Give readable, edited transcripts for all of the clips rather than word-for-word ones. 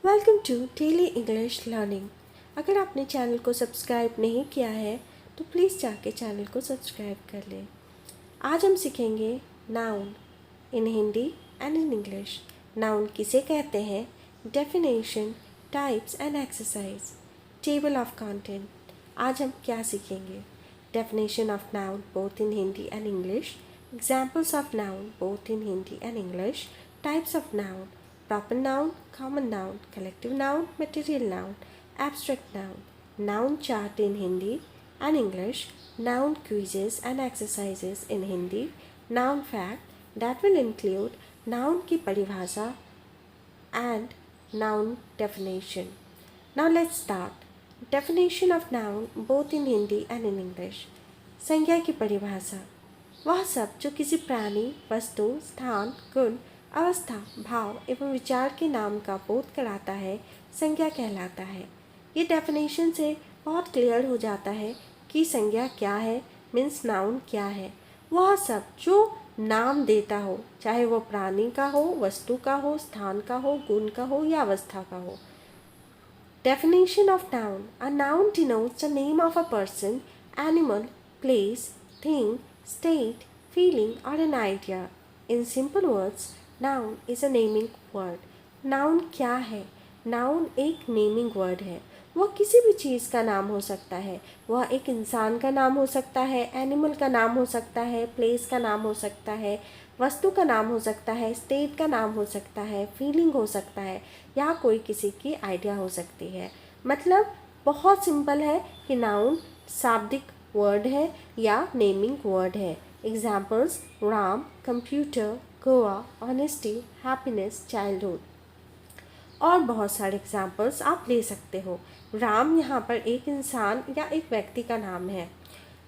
Welcome to daily English learning. अगर आपने channel को सब्सक्राइब नहीं किया है तो प्लीज़ जाके चैनल को सब्सक्राइब कर लें। आज हम सीखेंगे noun in Hindi and in English. Noun किसे कहते हैं, definition, types and exercise, table of content. आज हम क्या सीखेंगे? Definition of noun both in Hindi and English, examples of noun both in Hindi and English, types of noun, proper noun, common noun, collective noun, material noun, abstract noun, noun chart in Hindi and English, noun quizzes and exercises in Hindi, noun fact that will include noun की परिभाषा and noun definition. Now let's start. Definition of noun both in Hindi and in English. संज्ञा की परिभाषा वह सब जो किसी प्राणी, वस्तु, स्थान, गुण, अवस्था, भाव एवं विचार के नाम का बोध कराता है, संज्ञा कहलाता है। ये डेफिनेशन से बहुत क्लियर हो जाता है कि संज्ञा क्या है, मीन्स नाउन क्या है। वह सब जो नाम देता हो, चाहे वो प्राणी का हो, वस्तु का हो, स्थान का हो, गुण का हो या अवस्था का हो। Definition of noun. A noun denotes the name of a person, animal, place, thing, state, feeling or an idea. In simple words, noun is a naming word. Noun क्या है? Noun एक naming word है। वह किसी भी चीज़ का नाम हो सकता है। वह एक इंसान का नाम हो सकता है, एनिमल का नाम हो सकता है, प्लेस का नाम हो सकता है, वस्तु का नाम हो सकता है, स्टेट का नाम हो सकता है, फीलिंग हो सकता है या कोई किसी की आइडिया हो सकती है। मतलब बहुत सिंपल है कि नाउन शाब्दिक वर्ड है या नेमिंग वर्ड है। Examples Ram, computer, Goa, honesty, happiness, childhood और बहुत सारे एग्जाम्पल्स आप ले सकते हो। राम यहाँ पर एक इंसान या एक व्यक्ति का नाम है।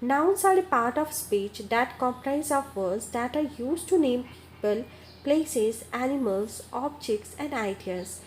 Nouns are a part of speech that comprise of words that are used to name people, places, animals, objects and ideas.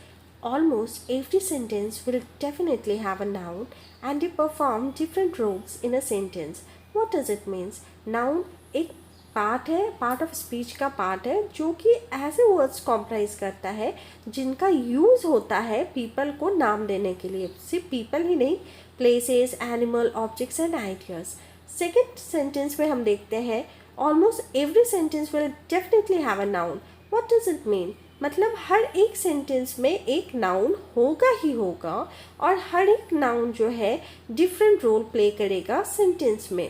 Almost every sentence will definitely have a noun and they perform different roles in a sentence. What does it mean? Noun एक part है, part of speech का part है जो कि ऐसे words comprise करता है जिनका यूज़ होता है पीपल को नाम देने के लिए। सिर्फ पीपल ही नहीं, places, animal, objects and ideas. Second sentence में हम देखते हैं almost every sentence will definitely have a noun. What does it mean? मतलब हर एक सेंटेंस में एक नाउन होगा ही होगा और हर एक नाउन जो है डिफरेंट रोल प्ले करेगा सेंटेंस में।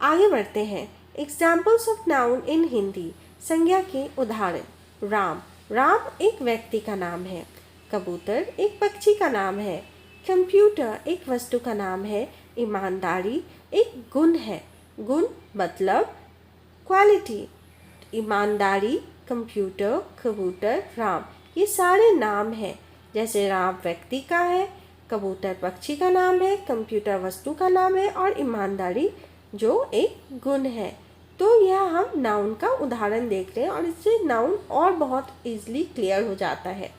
आगे बढ़ते हैं। Examples of noun in Hindi. संज्ञा के उदाहरण। राम, राम एक व्यक्ति का नाम है। कबूतर एक पक्षी का नाम है। कंप्यूटर एक वस्तु का नाम है। ईमानदारी एक गुण है। गुण मतलब क्वालिटी। ईमानदारी, कंप्यूटर, कबूतर, राम ये सारे नाम हैं। जैसे राम व्यक्ति का है, कबूतर पक्षी का नाम है, कंप्यूटर वस्तु का नाम है और ईमानदारी जो एक गुण है। तो यह हम नाउन का उदाहरण देख रहे हैं और इससे नाउन और बहुत ईजिली क्लियर हो जाता है।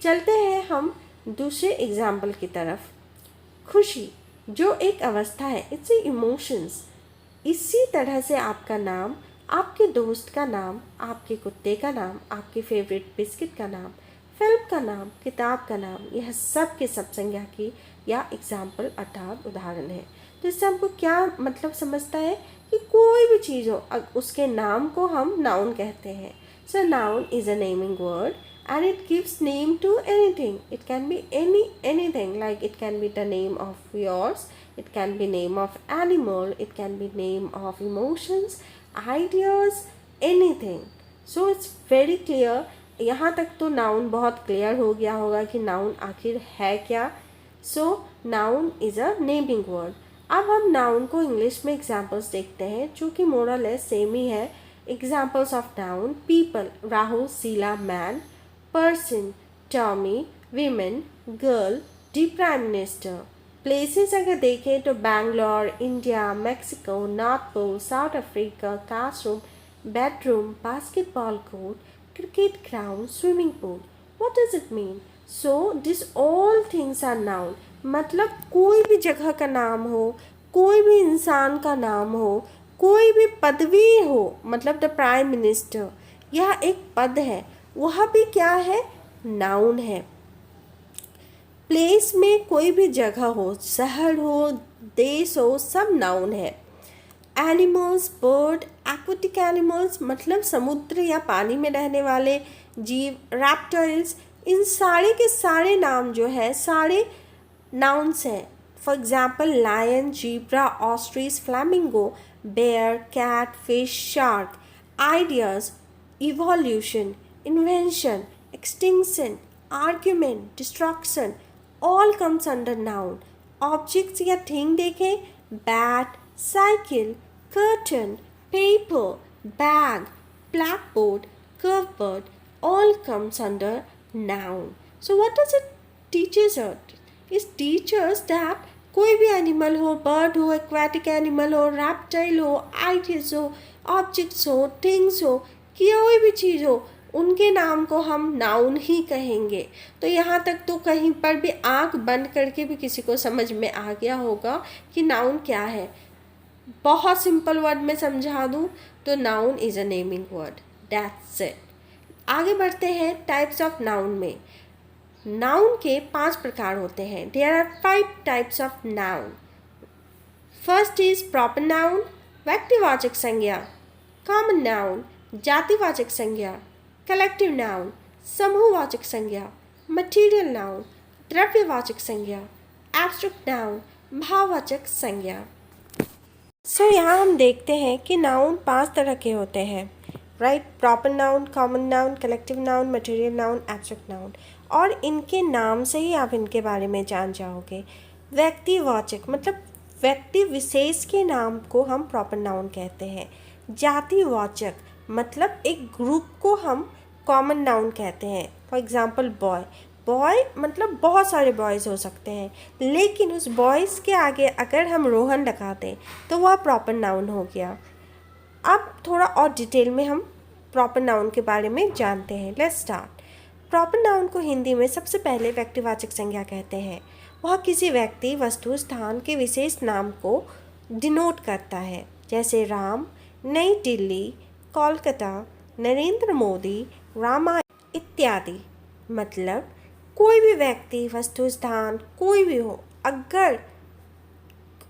चलते हैं हम दूसरे एग्जाम्पल की तरफ। खुशी जो एक अवस्था है, इट्स इमोशंस। इसी तरह से आपका नाम, आपके दोस्त का नाम, आपके कुत्ते का नाम, आपके फेवरेट बिस्किट का नाम, फिल्म का नाम, किताब का नाम, यह सब के सब संज्ञा की या एग्जाम्पल अर्थात उदाहरण है। तो इससे हमको क्या मतलब समझता है कि कोई भी चीज़ हो उसके नाम को हम नाउन कहते हैं। So noun is a naming word and it gives name to anything. It can be anything, like it can be the name of yours, it can be name of animal, it can be name of emotions, ideas, anything. So it's very clear. यहाँ तक तो noun बहुत clear हो गया होगा कि noun आखिर है क्या। So noun is a naming word. अब हम नाउन को इंग्लिश में एग्जाम्पल्स देखते हैं जो कि मोर और लेस सेम ही है। Examples of noun. People, Rahul, Sheela, man. person, Tommy, women, girl, the prime minister. Places अगर देखें तो Bangalore, India, Mexico, North Pole, South Africa, classroom, bedroom, basketball court, cricket ground, swimming pool. What does it mean? So this all things are noun. मतलब कोई भी जगह का नाम हो, कोई भी इंसान का नाम हो, कोई भी पदवी हो, मतलब द प्राइम मिनिस्टर, यह एक पद है, वह भी क्या है? नाउन है। प्लेस में कोई भी जगह हो, शहर हो, देश हो, सब नाउन है। एनिमल्स, बर्ड, एक्वेटिक एनिमल्स मतलब समुद्र या पानी में रहने वाले जीव, रैप्टाइल्स, इन सारे के सारे नाम जो है सारे नाउन्स हैं। For example lion, zebra, ostrich, flamingo, bear, cat, fish, shark. Ideas, evolution, invention, extinction, argument, destruction, all comes under noun. Objects या थिंग देखें, bat, cycle, curtain, paper, bag, blackboard, curvebird, all comes under noun. So what does it teaches us? It teaches that कोई भी animal हो, bird हो, aquatic animal हो, रैप्टाइल हो, ideas हो, objects हो, थिंग्स हो, कोई भी चीज़ हो, उनके नाम को हम नाउन ही कहेंगे। तो यहाँ तक तो कहीं पर भी आँख बंद करके भी किसी को समझ में आ गया होगा कि नाउन क्या है। बहुत सिंपल वर्ड में समझा दूँ तो noun is a naming word, that's it. आगे बढ़ते हैं टाइप्स ऑफ नाउन में। नाउन के 5 प्रकार होते हैं। There are 5 types of noun. First is proper noun, व्यक्तिवाचक संज्ञा। कॉमन नाउन, जातिवाचक संज्ञा। कलेक्टिव नाउन, समूहवाचक संज्ञा। मटीरियल नाउन, द्रव्यवाचक संज्ञा। एब्स्ट्रैक्ट नाउन, भाववाचक संज्ञा। सो यहाँ हम देखते हैं कि नाउन 5 तरह के होते हैं, right. Proper noun, common noun, collective noun, material noun, abstract noun. और इनके नाम से ही आप इनके बारे में जान जाओगे। व्यक्तिवाचक मतलब व्यक्ति विशेष के नाम को हम प्रॉपर नाउन कहते हैं। जातिवाचक मतलब एक ग्रुप को हम कॉमन नाउन कहते हैं। फॉर एग्जाम्पल बॉय, बॉय मतलब बहुत सारे बॉयज़ हो सकते हैं, लेकिन उस बॉयज़ के आगे अगर हम रोहन लगा दें तो वह प्रॉपर नाउन हो गया। अब थोड़ा और डिटेल में हम प्रॉपर नाउन के बारे में जानते हैं। Let's start. प्रॉपर नाउन को हिंदी में सबसे पहले व्यक्तिवाचक संज्ञा कहते हैं। वह किसी व्यक्ति, वस्तु, स्थान के विशेष नाम को डिनोट करता है, जैसे राम, नई दिल्ली, कोलकाता, नरेंद्र मोदी, रामायण इत्यादि। मतलब कोई भी व्यक्ति, वस्तु, स्थान कोई भी हो, अगर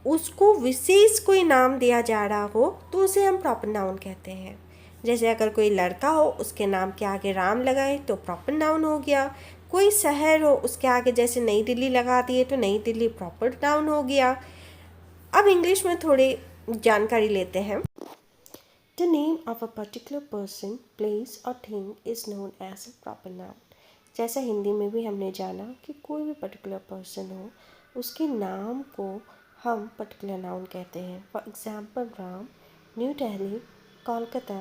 उसको विशेष कोई नाम दिया जा रहा हो तो उसे हम प्रॉपर नाउन कहते हैं। जैसे अगर कोई लड़का हो, उसके नाम के आगे राम लगाए तो प्रॉपर नाउन हो गया। कोई शहर हो, उसके आगे जैसे नई दिल्ली लगा दिए तो नई दिल्ली प्रॉपर नाउन हो गया। अब इंग्लिश में थोड़ी जानकारी लेते हैं। The name of a particular person, place और thing is known as a proper noun. जैसा हिंदी में भी हमने जाना कि कोई भी पर्टिकुलर पर्सन हो, उसके नाम को हम पर्टिकुलर नाउन कहते हैं। For example Ram, New Delhi, Kolkata,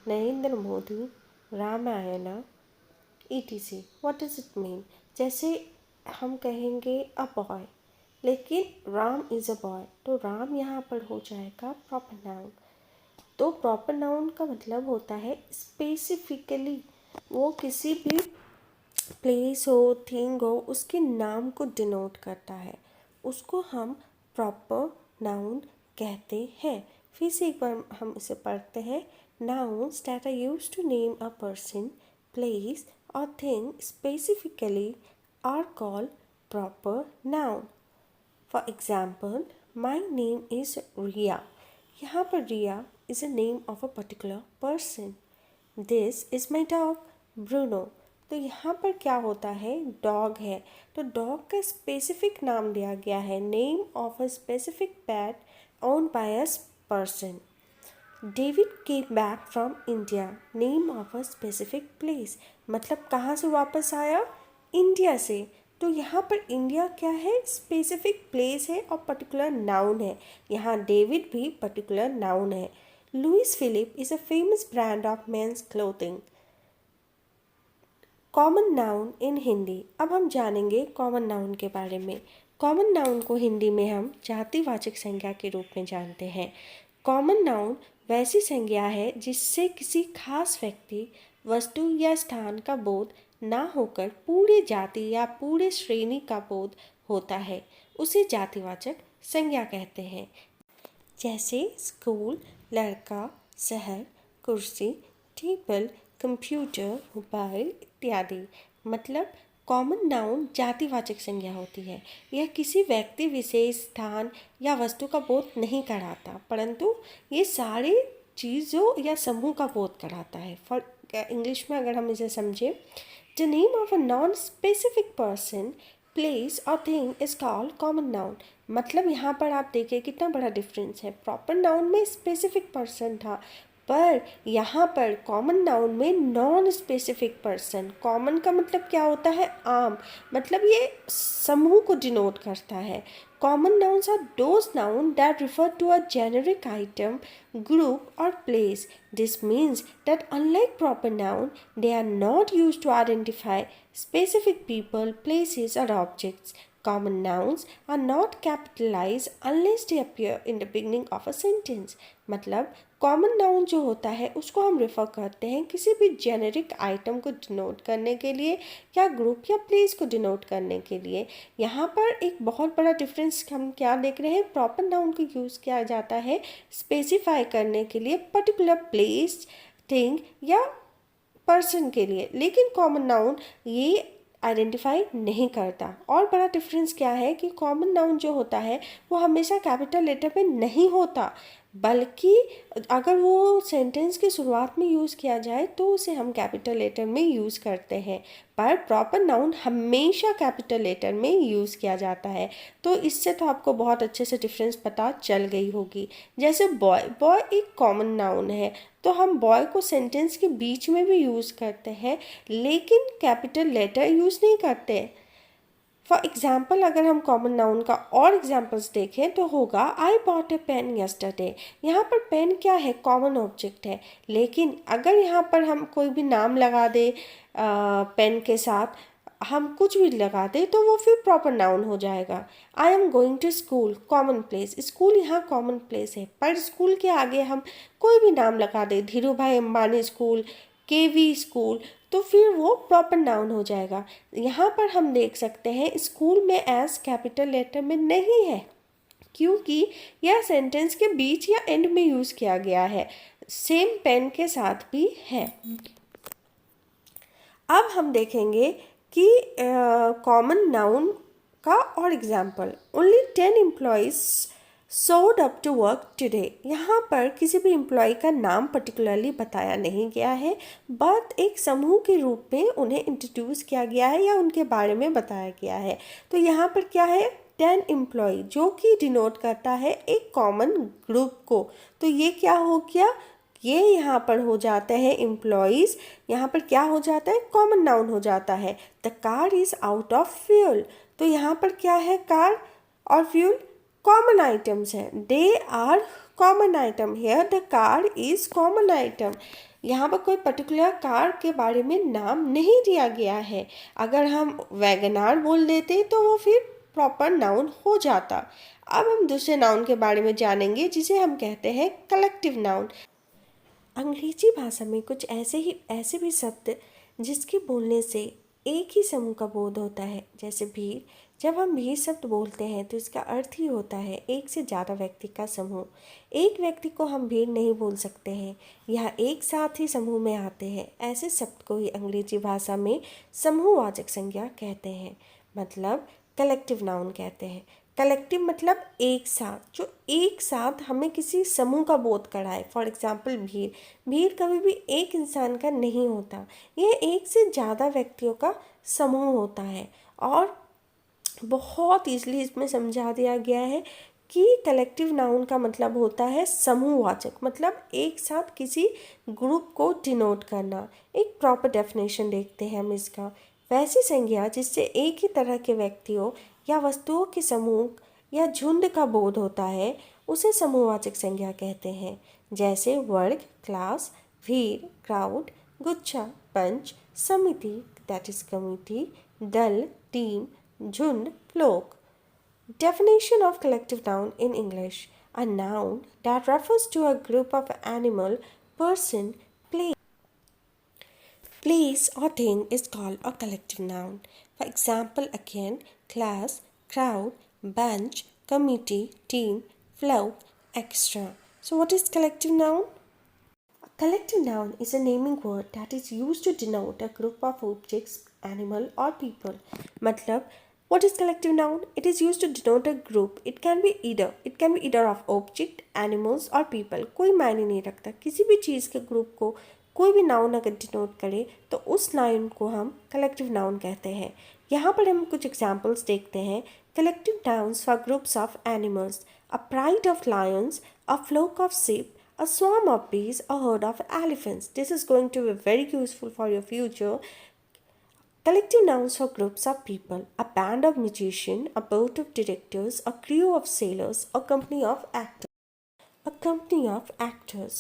Narendra Modi, Ramayan etc. What does it mean? जैसे हम कहेंगे अ बॉय, लेकिन राम इज़ अ बॉय, तो राम यहाँ पर हो जाएगा प्रॉपर नाउन। तो प्रॉपर नाउन का मतलब होता है स्पेसिफिकली वो किसी भी प्लेस हो, थिंग हो, उसके नाम को डिनोट करता है, उसको हम प्रॉपर नाउन कहते हैं। फिर से एक बार हम इसे पढ़ते हैं। Nouns that are used to name a person, place और thing specifically are called proper noun. For example, my name is Riya. यहाँ पर Riya is a name of a particular person. This is my dog Bruno. तो यहाँ पर क्या होता है, dog है, तो डॉग का स्पेसिफिक नाम दिया गया है, name of a specific pet owned by a person. David came back from India, name of a specific place, मतलब कहाँ से वापस आया, इंडिया से। तो यहाँ पर इंडिया क्या है, स्पेसिफिक प्लेस है और पर्टिकुलर नाउन है। यहाँ डेविड भी पर्टिकुलर नाउन है। Louis Philippe is a famous brand of men's clothing. Common noun in Hindi. अब हम जानेंगे कॉमन नाउन के बारे में। कॉमन नाउन को हिंदी में हम जातिवाचक संज्ञा के रूप में जानते हैं। कॉमन नाउन वैसी संज्ञा है जिससे किसी खास व्यक्ति, वस्तु या स्थान का बोध ना होकर पूरी जाति या पूरे श्रेणी का बोध होता है, उसे जातिवाचक संज्ञा कहते हैं। जैसे स्कूल, लड़का, शहर, कुर्सी, टेबल, कंप्यूटर, मोबाइल इत्यादि। मतलब कॉमन नाउन जातिवाचक संज्ञा होती है। यह किसी व्यक्ति, विशेष, स्थान या वस्तु का बोध नहीं कराता, परंतु ये सारी चीज़ों या समूह का बोध कराता है। फॉर इंग्लिश में अगर हम इसे समझें, the name of a non specific person, place और thing is called common noun. मतलब यहाँ पर आप देखिए कितना बड़ा डिफरेंस है। प्रॉपर नाउन में स्पेसिफिक पर्सन था, पर यहाँ पर कॉमन नाउन में नॉन स्पेसिफिक पर्सन। कॉमन का मतलब क्या होता है? आम, मतलब ये समूह को डिनोट करता है। Common nouns are those nouns that refer to a generic item, group or place. This means that unlike proper noun, they are not used to identify specific people, places or objects. Common nouns are not capitalized unless they appear in the beginning of a sentence. मतलब common noun जो होता है उसको हम refer करते हैं किसी भी जेनेरिक आइटम को डिनोट करने के लिए या ग्रुप या प्लेस को डिनोट करने के लिए। यहाँ पर एक बहुत बड़ा डिफरेंस हम क्या देख रहे हैं? प्रॉपर नाउन को यूज़ किया जाता है स्पेसिफाई करने के लिए पर्टिकुलर प्लेस, थिंग या पर्सन के लिए, लेकिन कॉमन नाउन ये आइडेंटिफाई नहीं करता। और बड़ा डिफरेंस क्या है कि कॉमन नाउन जो होता है वो हमेशा कैपिटल लेटर में नहीं होता, बल्कि अगर वो सेंटेंस की शुरुआत में यूज़ किया जाए तो उसे हम कैपिटल लेटर में यूज़ करते हैं, पर प्रॉपर नाउन हमेशा कैपिटल लेटर में यूज़ किया जाता है। तो इससे तो आपको बहुत अच्छे से डिफरेंस पता चल गई होगी। जैसे बॉय, बॉय एक कॉमन नाउन है, तो हम बॉय को सेंटेंस के बीच में भी यूज़ करते हैं, लेकिन कैपिटल लेटर यूज़ नहीं करते। फॉर एग्जाम्पल अगर हम कॉमन नाउन का और एग्जाम्पल्स देखें तो होगा I bought a pen yesterday. यहाँ पर पेन क्या है? कॉमन ऑब्जेक्ट है, लेकिन अगर यहाँ पर हम कोई भी नाम लगा दे पेन के साथ, हम कुछ भी लगा दे तो वो फिर प्रॉपर नाउन हो जाएगा। I am going to school, common place. School यहाँ कॉमन प्लेस है, पर स्कूल के आगे हम कोई भी नाम लगा दे, धीरू भाई अंबानी स्कूल, केवी स्कूल, तो फिर वो प्रॉपर नाउन हो जाएगा। यहाँ पर हम देख सकते हैं स्कूल में एस कैपिटल लेटर में नहीं है, क्योंकि यह सेंटेंस के बीच या एंड में यूज़ किया गया है। सेम पेन के साथ भी है। अब हम देखेंगे कि कॉमन नाउन का और example. Only 10 employees showed up to work today. यहाँ पर किसी भी एम्प्लॉय का नाम पर्टिकुलरली बताया नहीं गया है, बट एक समूह के रूप में उन्हें इंट्रोड्यूस किया गया है या उनके बारे में बताया गया है। तो यहाँ पर क्या है? 10 एम्प्लॉय, जो कि डिनोट करता है एक कॉमन ग्रुप को। तो ये क्या हो गया? ये यहाँ पर हो जाते हैं एम्प्लॉयज़, यहाँ पर क्या हो जाता है? कॉमन नाउन हो जाता है। The car is out of fuel. तो यहाँ पर क्या है? कार और फ्यूल कॉमन आइटम्स हैं, they are common item. Here the car is common item. यहाँ पर कोई पर्टिकुलर कार के बारे में नाम नहीं दिया गया है। अगर हम वैगनार बोल देते तो वो फिर प्रॉपर नाउन हो जाता। अब हम दूसरे नाउन के बारे में जानेंगे जिसे हम कहते हैं कलेक्टिव नाउन। अंग्रेजी भाषा में कुछ ऐसे भी शब्द जिसके बोलने से एक ही समूह का बोध होता है, जैसे भीड़। जब हम भीड़ शब्द बोलते हैं तो इसका अर्थ ही होता है एक से ज़्यादा व्यक्ति का समूह। एक व्यक्ति को हम भीड़ नहीं बोल सकते हैं, यह एक साथ ही समूह में आते हैं। ऐसे शब्द को ही अंग्रेजी भाषा में समूहवाचक संज्ञा कहते हैं, मतलब कलेक्टिव नाउन कहते हैं। कलेक्टिव मतलब एक साथ, जो एक साथ हमें किसी समूह का बोध कराए। फॉर एग्जाम्पल भीड़, भीड़ कभी भी एक इंसान का नहीं होता, यह एक से ज़्यादा व्यक्तियों का समूह होता है। और बहुत ईजिली इसमें समझा दिया गया है कि कलेक्टिव नाउन का मतलब होता है समूहवाचक, मतलब एक साथ किसी ग्रुप को डिनोट करना। एक प्रॉपर डेफिनेशन देखते हैं हम इसका। वैसी संज्ञा जिससे एक ही तरह के व्यक्तियों या वस्तुओं के समूह या झुंड का बोध होता है, उसे समूहवाचक संज्ञा कहते हैं। जैसे वर्ग, क्लास, भीड़, क्राउड, गुच्छा, पंच, समिति दैट इज कमिटी, दल, टीम, झुंड, flock. Definition of collective noun in English: a noun that refers to a group of animal, person, place or thing is called a collective noun. For example, again, class, crowd, bunch, committee, team, flock, extra. So what is collective noun? A collective noun is a naming word that is used to denote a group of objects, animal or people. मतलब what is collective noun? It is used to denote a group. It can be either of object, animals or people. कोई मायने नहीं रखता, किसी भी चीज़ के group को कोई भी नाउन अगर डिनोट करे तो उस नाउन को हम कलेक्टिव नाउन कहते हैं। यहाँ पर हम कुछ एग्जाम्पल्स देखते हैं। Collective nouns for groups of animals, a pride of Lions, a fluke of sheep, a swarm of bees, a herd of elephants. This is going to be very useful for your future. Collective nouns for groups of people, a band of musicians, a boat of directors, a crew of sailors, a company of actors. A company of actors.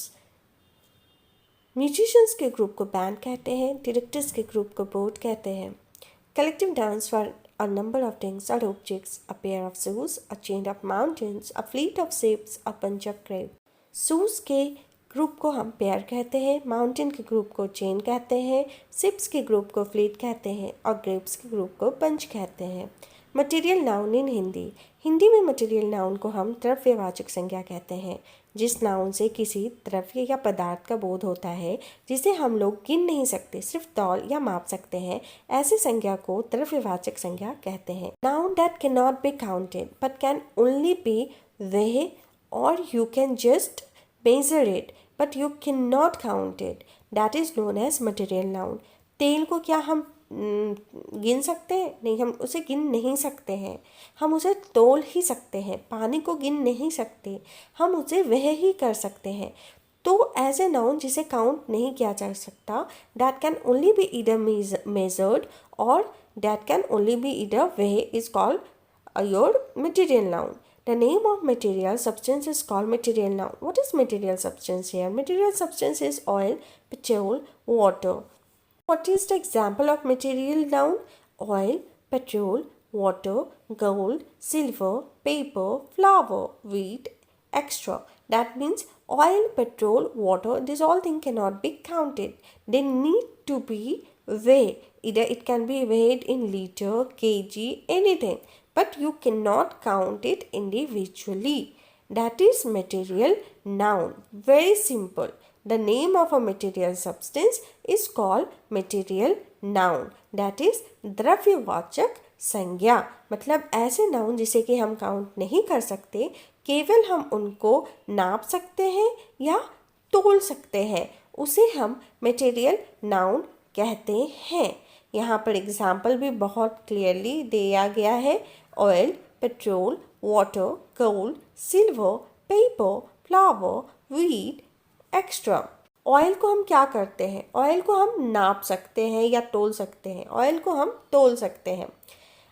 Musicians के group को band कहते हैं, directors के group को boat कहते हैं। Collective nouns for a number of things or objects, a pair of shoes, a chain of mountains, a fleet of ships, a bunch of grapes. Shoes के group को हम pair कहते हैं, mountain के group को chain कहते हैं, ships के ग्रुप को फ्लीट कहते हैं और ग्रेप्स के ग्रुप को बंच कहते हैं। Material noun in Hindi, Hindi में मटेरियल नाउन को हम द्रव्यवाचक संज्ञा कहते हैं। जिस नाउन से किसी द्रव्य या पदार्थ का बोध होता है जिसे हम लोग गिन नहीं सकते, सिर्फ तौल या माप सकते हैं, ऐसी संज्ञा को द्रव्यवाचक संज्ञा कहते हैं। Noun that can not be counted but can only be weigh or you can just measure it but you cannot count it, that is known as material noun. तेल को क्या हम गिन सकते हैं? नहीं, हम उसे गिन नहीं सकते हैं, हम उसे तोल ही सकते हैं। पानी को गिन नहीं सकते, हम उसे वह ही कर सकते हैं। तो एज ए नाउन जिसे काउंट नहीं किया जा सकता, that can only be either measured or that can only be either way is called your material noun. The name of material substance is called material noun. What is material substance here? Material substance is oil, petrol, water. What is the example of material noun? Oil, petrol, water, gold, silver, paper, flour, wheat, etc. That means oil, petrol, water, these all things cannot be counted. They need to be weighed. Either it can be weighed in liter, kg, anything. But you cannot count it individually. That is material noun. Very simple. The name of a material substance is called material noun. That is द्रव्यवाचक संज्ञा। मतलब ऐसे noun जिसे कि हम count नहीं कर सकते, केवल हम उनको नाप सकते हैं या तोल सकते हैं, उसे हम material noun कहते हैं। यहाँ पर एग्जाम्पल भी बहुत क्लियरली दिया गया है। Oil, petrol, water, gold, silver, paper, flower, wheat, extra. Oil को हम क्या करते हैं? ऑयल को हम नाप सकते हैं या तोल सकते हैं। ऑयल को हम तोल सकते हैं।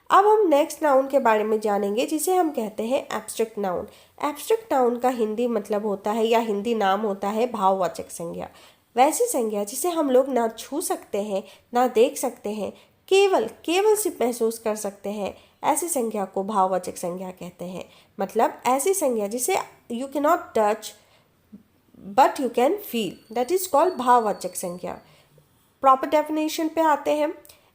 अब हम नेक्स्ट नाउन के बारे में जानेंगे जिसे हम कहते हैं एब्स्ट्रैक्ट नाउन। एब्स्ट्रैक्ट नाउन का हिंदी मतलब होता है या हिंदी नाम होता है भाववाचक संज्ञा। वैसी संज्ञा जिसे हम लोग ना छू सकते हैं, ना देख सकते हैं, केवल सिर्फ महसूस कर सकते हैं, ऐसी संज्ञा को भाववाचक संज्ञा कहते हैं। मतलब ऐसी संज्ञा जिसे you can not touch but you can feel, that is called भाववाचक संज्ञा। प्रॉपर डेफिनेशन पे आते हैं।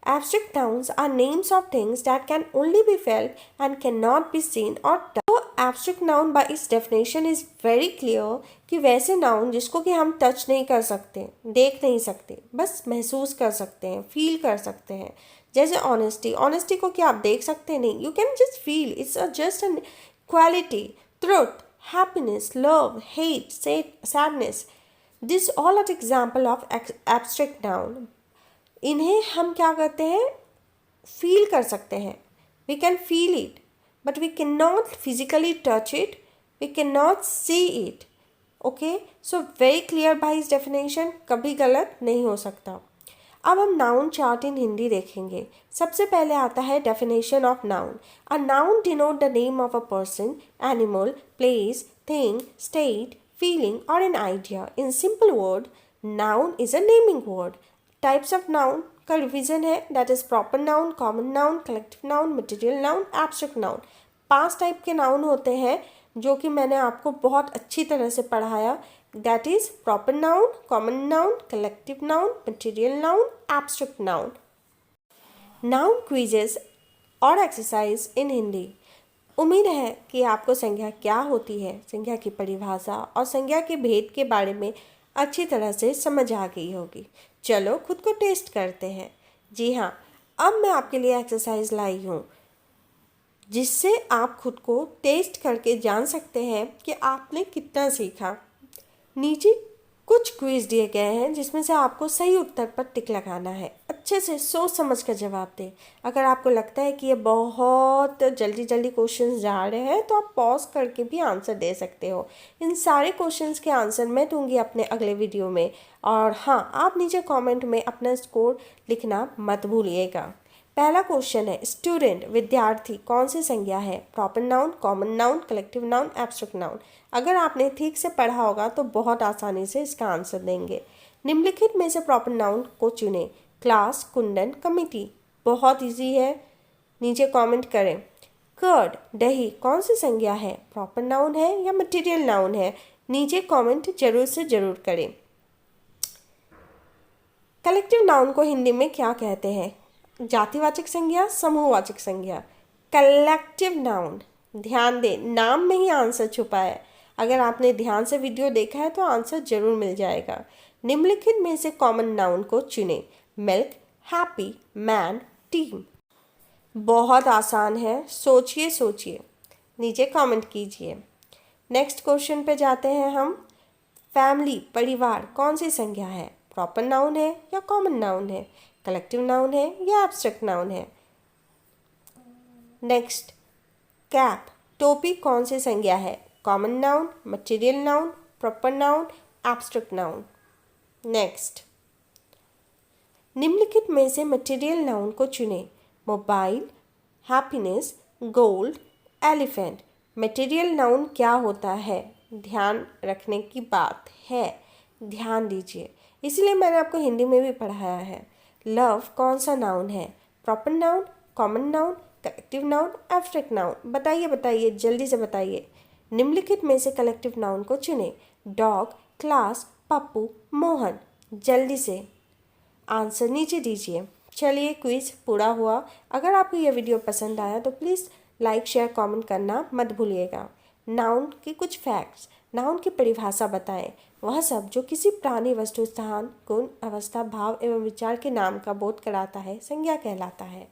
Abstract nouns are names of things that can only be felt and cannot be seen or touched. तो abstract noun by its definition is very clear कि वैसे noun जिसको कि हम टच नहीं कर सकते, देख नहीं सकते, बस महसूस कर सकते हैं, फील कर सकते हैं। जैसे ऑनेस्टी, ऑनेस्टी को क्या आप देख सकते हैं? नहीं, you can just feel, it's just an quality. Truth, happiness, love, hate, sadness, this all are example of abstract noun. इन्हें हम क्या करते हैं? फील कर सकते हैं। We can feel it but we can not physically touch it, we can not see it. Okay, so very clear by इस definition, कभी गलत नहीं हो सकता। अब हम नाउन चार्ट इन हिंदी देखेंगे। सबसे पहले आता है definition of noun. A noun denote the name of a person, animal, place, thing, state, feeling और an idea. In simple word, noun is a naming word. Types of noun का revision है, that is proper noun, common noun, collective noun, material noun, abstract noun. 5 type के noun होते हैं जो कि मैंने आपको बहुत अच्छी तरह से पढ़ाया। That is proper noun, common noun, collective noun, material noun, abstract noun. Noun quizzes और एक्सरसाइज इन हिंदी। उम्मीद है कि आपको संज्ञा क्या होती है, संज्ञा की परिभाषा और संज्ञा के भेद के बारे में अच्छी तरह से समझ आ गई होगी। चलो खुद को टेस्ट करते हैं। जी हाँ, अब मैं आपके लिए एक्सरसाइज लाई हूँ जिससे आप खुद को टेस्ट करके जान सकते हैं कि आपने कितना सीखा। नीचे कुछ क्विज दिए गए हैं जिसमें से आपको सही उत्तर पर टिक लगाना है। अच्छे से सोच समझ कर जवाब दें। अगर आपको लगता है कि ये बहुत जल्दी जल्दी क्वेश्चंस जा रहे हैं तो आप पॉज करके भी आंसर दे सकते हो। इन सारे क्वेश्चंस के आंसर मैं दूंगी अपने अगले वीडियो में। और हाँ, आप नीचे कमेंट में अपना स्कोर लिखना मत भूलिएगा। पहला क्वेश्चन है, स्टूडेंट विद्यार्थी कौन सी संज्ञा है? Proper noun, common noun, collective noun, abstract noun. अगर आपने ठीक से पढ़ा होगा तो बहुत आसानी से इसका आंसर देंगे। निम्नलिखित में से प्रॉपर नाउन को चुनें। Class, Kundan, committee. बहुत इजी है, नीचे कमेंट करें। कर्ड दही कौन सी संज्ञा है? प्रॉपर नाउन है या मटेरियल नाउन है? नीचे कमेंट जरूर से जरूर करें। कलेक्टिव नाउन को हिंदी में क्या कहते हैं? जातिवाचक संज्ञा, समूहवाचक संज्ञा। कलेक्टिव नाउन, ध्यान दें नाम में ही आंसर छुपा है। अगर आपने ध्यान से वीडियो देखा है तो आंसर जरूर मिल जाएगा। निम्नलिखित में से कॉमन नाउन को चुनें। Milk, happy, man, team. बहुत आसान है, सोचिए सोचिए, नीचे कमेंट कीजिए। नेक्स्ट क्वेश्चन पे जाते हैं हम। फैमिली परिवार कौन सी संज्ञा है? प्रॉपर नाउन है या कॉमन नाउन है? कलेक्टिव नाउन है या एब्स्ट्रैक्ट नाउन है? नेक्स्ट, कैप टोपी कौन सी संज्ञा है? Common noun, material noun, proper noun, abstract noun. Next, निम्नलिखित में से मटेरियल नाउन को चुनें। Mobile, happiness, gold, elephant. Material noun क्या होता है? ध्यान रखने की बात है, ध्यान दीजिए, इसलिए मैंने आपको हिंदी में भी पढ़ाया है। लव कौन सा नाउन है? Proper noun, common noun, collective noun, abstract noun. बताइए बताइए, जल्दी से बताइए। निम्नलिखित में से कलेक्टिव नाउन को चुनें। Dog, class, Pappu, Mohan. जल्दी से आंसर नीचे दीजिए। चलिए, क्विज पूरा हुआ। अगर आपको यह वीडियो पसंद आया तो प्लीज़ लाइक, शेयर, कमेंट करना मत भूलिएगा। नाउन के कुछ फैक्ट्स। नाउन की परिभाषा बताएं। वह सब जो किसी प्राणी, वस्तु, स्थान, गुण, अवस्था, भाव एवं विचार के नाम का बोध कराता है संज्ञा कहलाता है।